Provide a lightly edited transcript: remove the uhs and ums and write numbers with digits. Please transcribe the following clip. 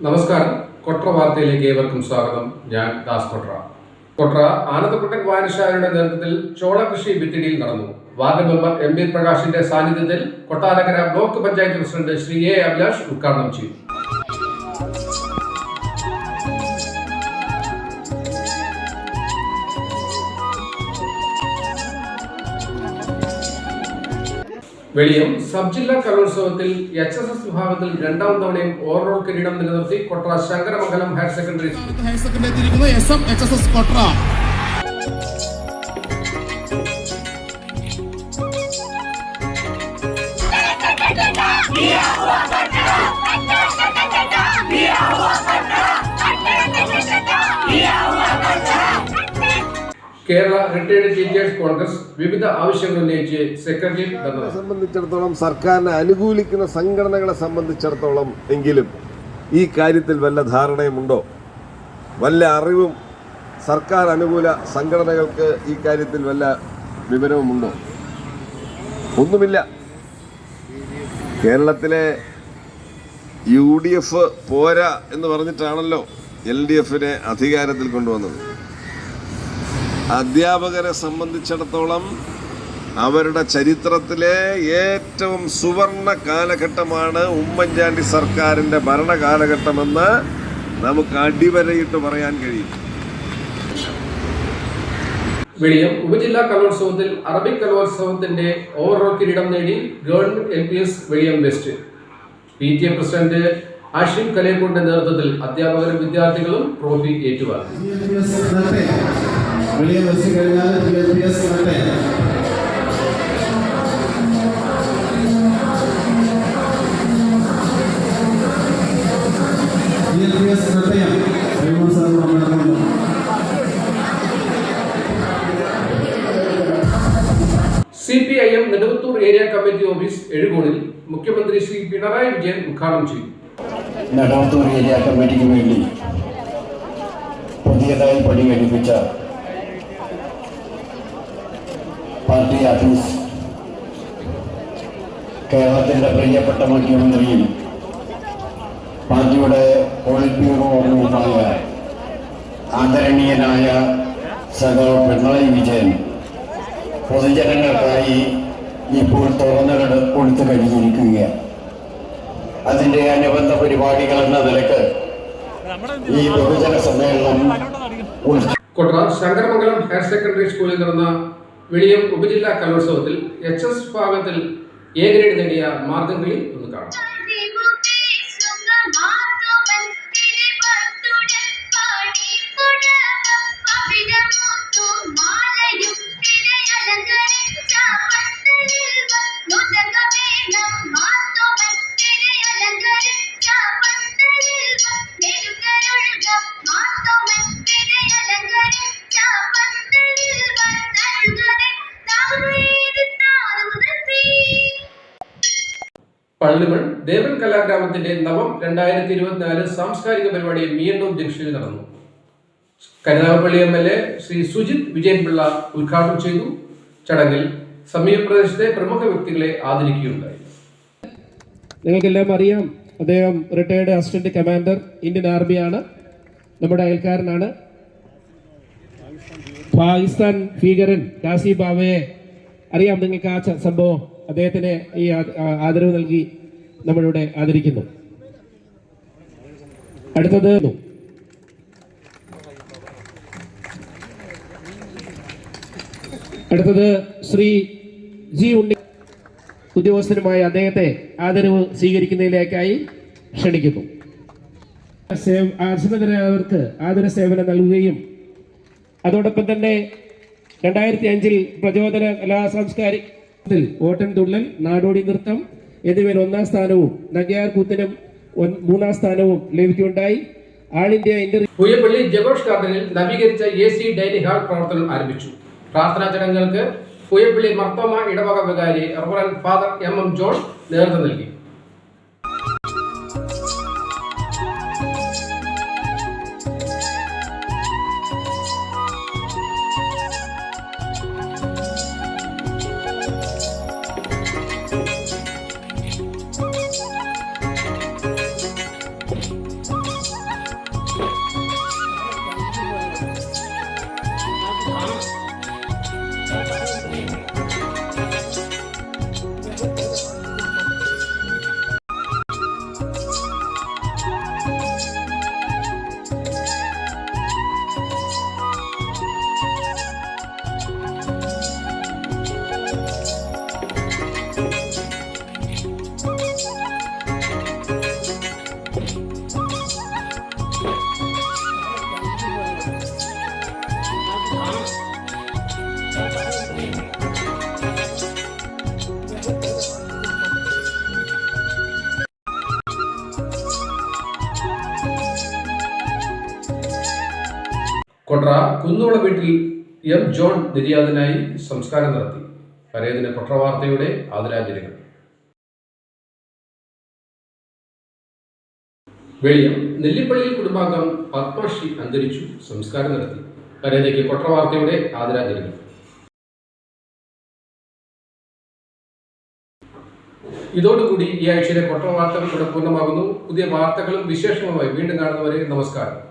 നമസ്കാരം. കൊട്ര വാർത്തയിലേക്ക് ഏവർക്കും സ്വാഗതം. ഞാൻ ദാസ് കൊട്ര. കൊട്ര ആനന്ദക്കുട്ടൻ വായനശാലയുടെ നേതൃത്വത്തിൽ ചോള കൃഷി വിത്തിടിയിൽ നടന്നു. വാർഡ് മെമ്പർ എം ബി പ്രകാശിന്റെ സാന്നിധ്യത്തിൽ Kottarakkara block panchayat president Shri A Abhilash ഉദ്ഘാടനം ചെയ്തു. വെളിയം സബ് ജില്ലാ കലോത്സവത്തിൽ HSS വിഭാഗത്തിൽ രണ്ടാം തവണയും ഓവറോൾ കിരീടം നിലനിർത്തി Kottara Sankaramangalam higher secondary school. Kerala retired teachers Congress വിവിധ ആവശ്യങ്ങൾ ഉന്നയിച്ച് സെക്രട്ടേറിയറ്റ് സംബന്ധിച്ചിടത്തോളം സർക്കാരിനെ അനുകൂലിക്കുന്ന സംഘടനകളെ സംബന്ധിച്ചിടത്തോളം എങ്കിലും ഈ കാര്യത്തിൽ വല്ല ധാരണയുമുണ്ടോ? വല്ല അറിവും സർക്കാർ അനുകൂല സംഘടനകൾക്ക് ഈ കാര്യത്തിൽ വല്ല വിവരവുമുണ്ടോ? ഒന്നുമില്ല. കേരളത്തിലെ UDF പോരാ എന്ന് പറഞ്ഞിട്ടാണല്ലോ LDFനെ അധികാരത്തിൽ കൊണ്ടുവന്നത്. അധ്യാപകരെ സംബന്ധിച്ചിടത്തോളം അവരുടെ ചരിത്രത്തിലെ ഏറ്റവും സുവർണ കാലഘട്ടമാണ് ഉമ്മൻചാണ്ടി സർക്കാരിൻ്റെ ഭരണകാലഘട്ടമെന്ന് നമുക്ക് അടിവരയിട്ട് പറയാൻ കഴിയും. വെളിയം ഉപജില്ലാ കലോത്സവത്തിൽ അറബിക് കലോത്സവത്തിന്റെ ഓവറോൾ കിരീടം നേടി government LPS Veliyam west. PTA president Ashim കലേക്കൂടിന്റെ നേതൃത്വത്തിൽ അധ്യാപകരും വിദ്യാർത്ഥികളും ട്രോഫി ഏറ്റുവാങ്ങി. CPIM Neduvathur area committee office എഴുകോണിൽ മുഖ്യമന്ത്രി ശ്രീ പിണറായി വിജയൻ ഉദ്ഘാടനം ചെയ്തു. നെടുവത്തൂർ ഏരിയ കമ്മിറ്റിക്ക് വേണ്ടി പുതിയതായി പണി കഴിപ്പിച്ച പാർട്ടി ഓഫീസ് കേരളത്തിൻ്റെ പ്രിയപ്പെട്ട മുഖ്യമന്ത്രിയും പാർട്ടിയുടെ പോളിറ്റ് ബ്യൂറോ അംഗവുമായ ആദരണീയനായ സഖാവ് പിണറായി വിജയൻ പൊതുജനങ്ങൾക്കായി ഇപ്പോൾ തുറന്നു കൊടുത്തു കഴിഞ്ഞിരിക്കുകയാണ്. അതിൻ്റെ അനുബന്ധ പരിപാടികൾ എന്ന നിലക്ക് ഈ ബഹുജന സമ്മേളനം കൊട്ര ശങ്കരമംഗലം ഹയർ സെക്കൻഡറി സ്കൂളിൽ നടന്ന വെളിയം ഉപജില്ലാ കലോത്സവത്തിൽ HSS വിഭാഗത്തിൽ A ഗ്രേഡ് നേടിയ മാർഗംകളി ഒന്ന് കാണാം. പള്ളിമൺ ദേവൻ കലാഗ്രാമത്തിന്റെ നവം 2024 സാംസ്കാരിക പരിപാടി മീയന്നൂർ ജംഗ്ഷനിൽ നടന്നു. കരുനാഗപ്പള്ളി MLA ശ്രീ സുജിത് വിജയൻപിള്ള ഉദ്ഘാടനം ചെയ്തു. ചടങ്ങിൽ സമീപ പ്രദേശത്തെ പ്രമുഖ വ്യക്തികളെ ആദരിക്കുകയുണ്ടായി. നിങ്ങൾക്കെല്ലാം അറിയാം, അദ്ദേഹം റിട്ടയർഡ് അസിസ്റ്റന്റ് കമാൻഡർ ഇന്ത്യൻ ആർമിയാണ്. നമ്മുടെ അയൽക്കാരനാണ്. പാകിസ്ഥാൻ ഭീകരൻ കാസി ബാവയെ അറിയാം നിങ്ങൾക്ക്. ആ സംഭവം അദ്ദേഹത്തിന് ഈ ആദരവ് നൽകി നമ്മളിവിടെ ആദരിക്കുന്നു. അടുത്തത് ശ്രീ G ഉണ്ണി ഉദ്യോഗസ്ഥനുമായ അദ്ദേഹത്തെ ആദരവ് സ്വീകരിക്കുന്നതിലേക്കായി ക്ഷണിക്കുന്നു. അർഹതരായവർക്ക് ആദര സേവനം നൽകുകയും അതോടൊപ്പം തന്നെ 2005 പ്രചോദന കലാ സാംസ്കാരിക ഓട്ടൻ തുള്ളൽ, നാടോടി നൃത്തം എന്നിവയിൽ 1ാം സ്ഥാനവും നഗ്യാർ കൂത്തിനും 3ാം സ്ഥാനവും ലഭിക്കുകയുണ്ടായി. ആൾ ഇന്ത്യ ഇന്റർവ്യൂ പൂയപ്പള്ളി ജഗോഷ് ഗാർഡനിൽ നവീകരിച്ച AC ഡൈനിങ് ഹാൾ പ്രവർത്തനം ആരംഭിച്ചു. പ്രാർത്ഥനാ ചടങ്ങുകൾക്ക് പൂയപ്പള്ളി മർത്തോമ ഇടവക വികാരി റവറന്റ് ഫാദർ MM ജോൺ നേതൃത്വം നൽകി. കൊട്ര കുന്നുവിള വീട്ടിൽ എം ജോൺ നിര്യാതനായി സംസ്കാരം നടത്തി. പരേതിന് കൊട്ര വാർത്തയുടെ ആദരാഞ്ജലികൾ. വെളിയം നെല്ലിപ്പള്ളിയിൽ കുടുംബാംഗം പത്മശ്രീ അന്തരിച്ചു. സംസ്കാരം നടത്തി. പരേതയ്ക്ക് കൊട്ര വാർത്തയുടെ ആദരാഞ്ജലികൾ. ഇതോടുകൂടി ഈ ആഴ്ചയിലെ കൊട്ര വാർത്തകൾ ഇവിടെ പൂർണ്ണമാകുന്നു. പുതിയ വാർത്തകളും വിശേഷങ്ങളുമായി വീണ്ടും കാണുന്നവരെ നമസ്കാരം.